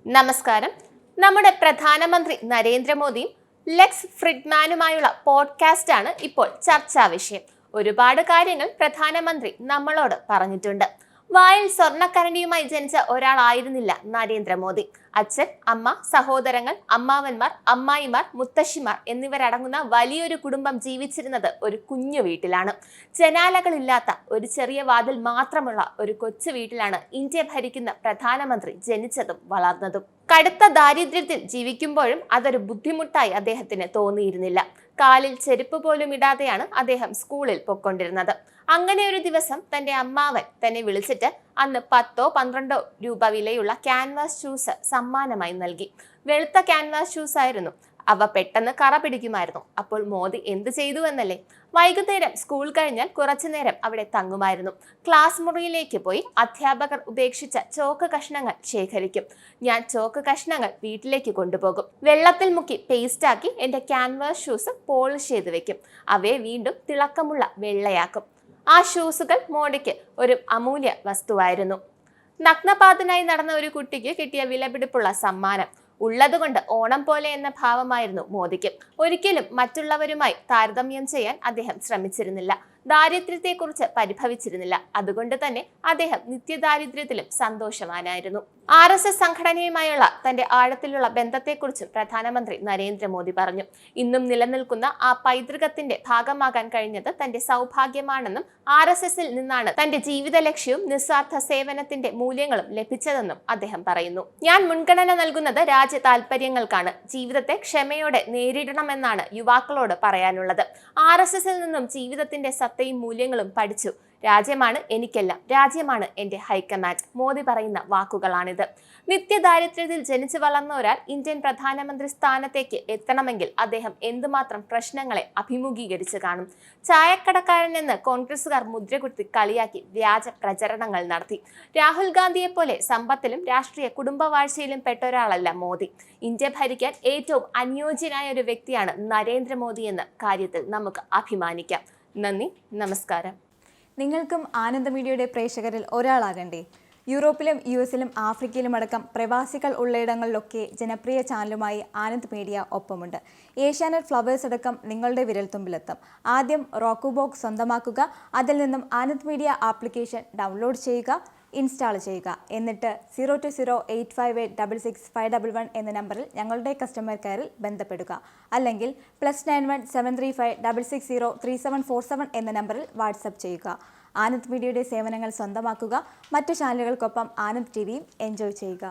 നമസ്കാരം. നമ്മുടെ പ്രധാനമന്ത്രി നരേന്ദ്രമോദിയും ലെക്സ് ഫ്രിഡ്മാനുമായുള്ള പോഡ്കാസ്റ്റ് ആണ് ഇപ്പോൾ ചർച്ചാ വിഷയം. ഒരുപാട് കാര്യങ്ങൾ പ്രധാനമന്ത്രി നമ്മളോട് പറഞ്ഞിട്ടുണ്ട്. വായിൽ സ്വർണ്ണക്കരണ്ടിയുമായി ജനിച്ച ഒരാളായിരുന്നില്ല നരേന്ദ്രമോദി. അച്ഛൻ, അമ്മ, സഹോദരങ്ങൾ, അമ്മാവന്മാർ, അമ്മായിമാർ, മുത്തശ്ശിമാർ എന്നിവരടങ്ങുന്ന വലിയൊരു കുടുംബം ജീവിച്ചിരുന്നത് ഒരു കുഞ്ഞു വീട്ടിലാണ്. ജനാലകളില്ലാത്ത ഒരു ചെറിയ വാതിൽ മാത്രമുള്ള ഒരു കൊച്ചു വീട്ടിലാണ് ഇന്ത്യ ഭരിക്കുന്ന പ്രധാനമന്ത്രി ജനിച്ചതും വളർന്നതും. കടുത്ത ദാരിദ്ര്യത്തിൽ ജീവിക്കുമ്പോഴും അതൊരു ബുദ്ധിമുട്ടായി അദ്ദേഹത്തിന് തോന്നിയിരുന്നില്ല. കാലിൽ ചെരുപ്പ് പോലും ഇടാതെയാണ് അദ്ദേഹം സ്കൂളിൽ പൊക്കൊണ്ടിരുന്നത്. അങ്ങനെ ഒരു ദിവസം തന്റെ അമ്മാവൻ തന്നെ വിളിച്ചിട്ട് അന്ന് 10-12 രൂപ വിലയുള്ള ക്യാൻവാസ് ഷൂസ് സമ്മാനമായി നൽകി. വെളുത്ത ക്യാൻവാസ് ഷൂസ് ആയിരുന്നു. അവ പെട്ടെന്ന് കറ പിടിക്കുമായിരുന്നു. അപ്പോൾ മോദി എന്ത് ചെയ്തു എന്നല്ലേ? വൈകുന്നേരം സ്കൂൾ കഴിഞ്ഞാൽ കുറച്ചു നേരം അവിടെ തങ്ങുമായിരുന്നു. ക്ലാസ് മുറിയിലേക്ക് പോയി അധ്യാപകർ ഉപേക്ഷിച്ച ചോക്ക് കഷ്ണങ്ങൾ ശേഖരിക്കും. ഞാൻ ചോക്ക് കഷ്ണങ്ങൾ വീട്ടിലേക്ക് കൊണ്ടുപോകും. വെള്ളത്തിൽ മുക്കി പേസ്റ്റാക്കി എൻ്റെ ക്യാൻവാസ് ഷൂസ് പോളിഷ് ചെയ്ത് വെക്കും. അവയെ വീണ്ടും തിളക്കമുള്ള വെള്ളയാക്കും. ആ ഷൂസുകൾ മോഡിക്ക് ഒരു അമൂല്യ വസ്തുവായിരുന്നു. നഗ്നപാതനായി നടന്ന ഒരു കുട്ടിക്ക് കിട്ടിയ വിലപിടിപ്പുള്ള സമ്മാനം. ഉള്ളതുകൊണ്ട് ഓണം പോലെ എന്ന ഭാവമായിരുന്നു മോദിക്ക്. ഒരിക്കലും മറ്റുള്ളവരുമായി താരതമ്യം ചെയ്യാൻ അദ്ദേഹം ശ്രമിച്ചിരുന്നില്ല. ദാരിദ്ര്യത്തെക്കുറിച്ച് പരിഭവിച്ചിരുന്നില്ല. അതുകൊണ്ട് തന്നെ അദ്ദേഹം നിത്യദാരിദ്ര്യത്തിലും സന്തോഷവാനായിരുന്നു. RSS സംഘടനയുമായുള്ള തന്റെ ആഴത്തിലുള്ള ബന്ധത്തെക്കുറിച്ചും പ്രധാനമന്ത്രി നരേന്ദ്രമോദി പറഞ്ഞു. ഇന്നും നിലനിൽക്കുന്ന ആ പൈതൃകത്തിന്റെ ഭാഗമാകാൻ കഴിഞ്ഞത് തന്റെ സൗഭാഗ്യമാണെന്നും RSSൽ നിന്നാണ് തന്റെ ജീവിത ലക്ഷ്യവും നിസ്വാർത്ഥ സേവനത്തിന്റെ മൂല്യങ്ങളും ലഭിച്ചതെന്നും അദ്ദേഹം പറയുന്നു. ഞാൻ മുൻഗണന നൽകുന്നത് രാജ്യ താൽപര്യങ്ങൾക്കാണ്. ജീവിതത്തെ ക്ഷമയോടെ നേരിടണമെന്നാണ് യുവാക്കളോട് പറയാനുള്ളത്. RSSൽ നിന്നും ജീവിതത്തിന്റെ സത്തയും മൂല്യങ്ങളും പഠിച്ചു. രാജ്യമാണ് എനിക്കെല്ലാം, രാജ്യമാണ് എൻ്റെ ഹൈക്കമാൻഡ്. മോദി പറയുന്ന വാക്കുകളാണിത്. നിത്യദാരിദ്ര്യത്തിൽ ജനിച്ചു വളർന്ന ഒരാൾ ഇന്ത്യൻ പ്രധാനമന്ത്രി സ്ഥാനത്തേക്ക് എത്തണമെങ്കിൽ അദ്ദേഹം എന്തുമാത്രം പ്രശ്നങ്ങളെ അഭിമുഖീകരിച്ച് കാണും. ചായക്കടക്കാരൻ എന്ന് കോൺഗ്രസുകാർ മുദ്രകുത്തി കളിയാക്കി വ്യാജ പ്രചരണങ്ങൾ നടത്തി. രാഹുൽ ഗാന്ധിയെ പോലെ സമ്പത്തിലും രാഷ്ട്രീയ കുടുംബവാഴ്ചയിലും പെട്ട ഒരാളല്ല മോദി. ഇന്ത്യ ഭരിക്കാൻ ഏറ്റവും അനുയോജ്യനായ ഒരു വ്യക്തിയാണ് നരേന്ദ്രമോദി എന്ന കാര്യത്തിൽ നമുക്ക് അഭിമാനിക്കാം. നന്ദി, നമസ്കാരം. നിങ്ങൾക്കും ആനന്ദ മീഡിയയുടെ പ്രേക്ഷകരിൽ ഒരാളാകണ്ടേ? യൂറോപ്പിലും US-ലും ആഫ്രിക്കയിലും അടക്കം പ്രവാസികൾ ഉള്ളയിടങ്ങളിലൊക്കെ ജനപ്രിയ ചാനലുമായി ആനന്ദ് മീഡിയ ഒപ്പമുണ്ട്. ഏഷ്യാനെറ്റ് ഫ്ലവേഴ്സ് അടക്കം നിങ്ങളുടെ വിരൽത്തുമ്പിലെത്തും. ആദ്യം റോക്കു ബോക്സ് സ്വന്തമാക്കുക. അതിൽ നിന്നും ആനന്ദ് മീഡിയ ആപ്ലിക്കേഷൻ ഡൗൺലോഡ് ചെയ്യുക, ഇൻസ്റ്റാൾ ചെയ്യുക. എന്നിട്ട് 02085866511 എന്ന നമ്പറിൽ ഞങ്ങളുടെ കസ്റ്റമർ കെയറിൽ ബന്ധപ്പെടുക. അല്ലെങ്കിൽ +91 735 660 3747 എന്ന നമ്പറിൽ വാട്സപ്പ് ചെയ്യുക. ആനന്ദ് മീഡിയയുടെ സേവനങ്ങൾ സ്വന്തമാക്കുക. മറ്റു ചാനലുകൾക്കൊപ്പം ആനന്ദ് TVയും എൻജോയ് ചെയ്യുക.